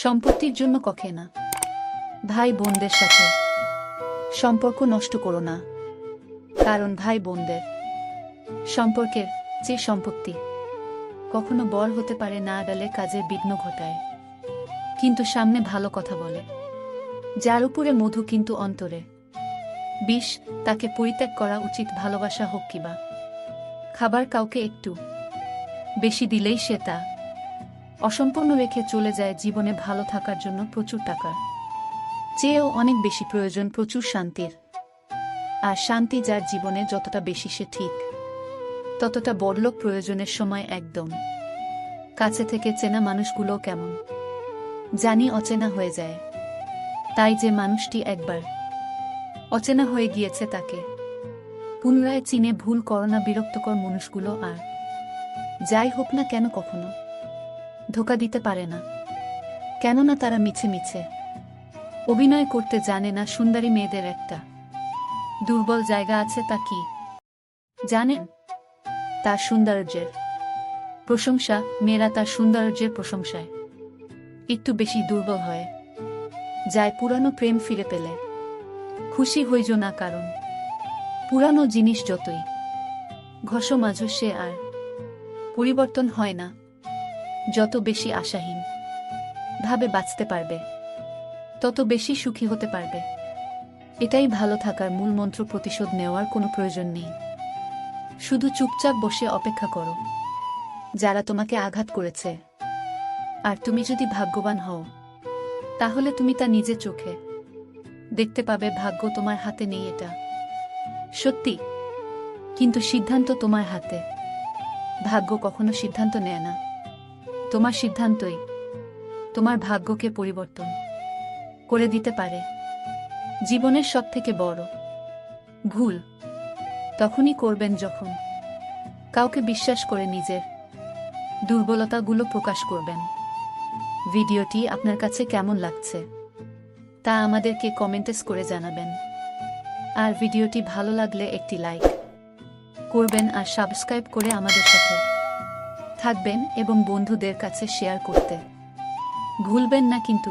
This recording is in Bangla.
সম্পত্তির জন্য কখে না। ভাই বোনদের সাথে সম্পর্ক নষ্ট করো না, কারণ ভাই বোনদের সম্পর্কের যে সম্পত্তি কখনো বড় হতে পারে না, ডালে কাজে বিঘ্ন ঘটায়, কিন্তু সামনে ভালো কথা বলে। যার উপরে মধু কিন্তু অন্তরে বিষ, তাকে পরিত্যাগ করা উচিত। ভালোবাসা হোক কিবা খাবার, কাউকে একটু বেশি দিলেই সে তা অসম্পূর্ণ রেখে চলে যায়। জীবনে ভালো থাকার জন্য প্রচুর টাকার চেয়েও অনেক বেশি প্রয়োজন প্রচুর শান্তির। আর শান্তি যার জীবনে যতটা বেশি সে ঠিক ততটা বড়লোক প্রয়োজনের সময় একদম কাছে থেকে চেনা মানুষগুলো কেমন জানি অচেনা হয়ে যায়। তাই যে মানুষটি একবার অচেনা হয়ে গিয়েছে তাকে পুনরায় চিনে ভুল করো না। বিরক্তকর মানুষগুলো আর যাই হোক না কেন কখনো ধোঁকা দিতে পারে না, কেননা তারা মিছে মিছে অভিনয় করতে জানে না। সুন্দরী মেয়েদের একটা দুর্বল জায়গা আছে, তা কি জানেন? তার সৌন্দর্যের প্রশংসা। মেয়েরা তার সৌন্দর্যের প্রশংসায় একটু বেশি দুর্বল হয়ে যায়। পুরানো প্রেম ফিরে পেলে খুশি হইজ না, কারণ পুরানো জিনিস যতই ঘষো মাঝো সে আর পরিবর্তন হয় না। যত বেশি আশাহীন ভাবে বাঁচতে পারবে তত বেশি সুখী হতে পারবে। এটাই ভালো থাকার মূল মন্ত্র। প্রতিশোধ নেওয়ার কোনো প্রয়োজন নেই, শুধু চুপচাপ বসে অপেক্ষা করো যারা তোমাকে আঘাত করেছে। আর তুমি যদি ভাগ্যবান হও তাহলে তুমি তা নিজে চোখে দেখতে পাবে। ভাগ্য তোমার হাতে নেই, এটা সত্যি, কিন্তু সিদ্ধান্ত তোমার হাতে। ভাগ্য কখনো সিদ্ধান্ত নেয় না, তোমার সিদ্ধান্তই তোমার ভাগ্যকে পরিবর্তন করে দিতে পারে। জীবনের সবথেকে বড় ভুল তখনই করবেন যখন কাউকে বিশ্বাস করে নিজের দুর্বলতাগুলো প্রকাশ করবেন। ভিডিওটি আপনার কাছে কেমন লাগছে তা আমাদেরকে কমেন্টস করে জানাবেন। আর ভিডিওটি ভালো লাগলে একটি লাইক করবেন আর সাবস্ক্রাইব করে আমাদের সাথে থাকবেন এবং বন্ধুদের কাছে শেয়ার করতে ভুলবেন না কিন্তু।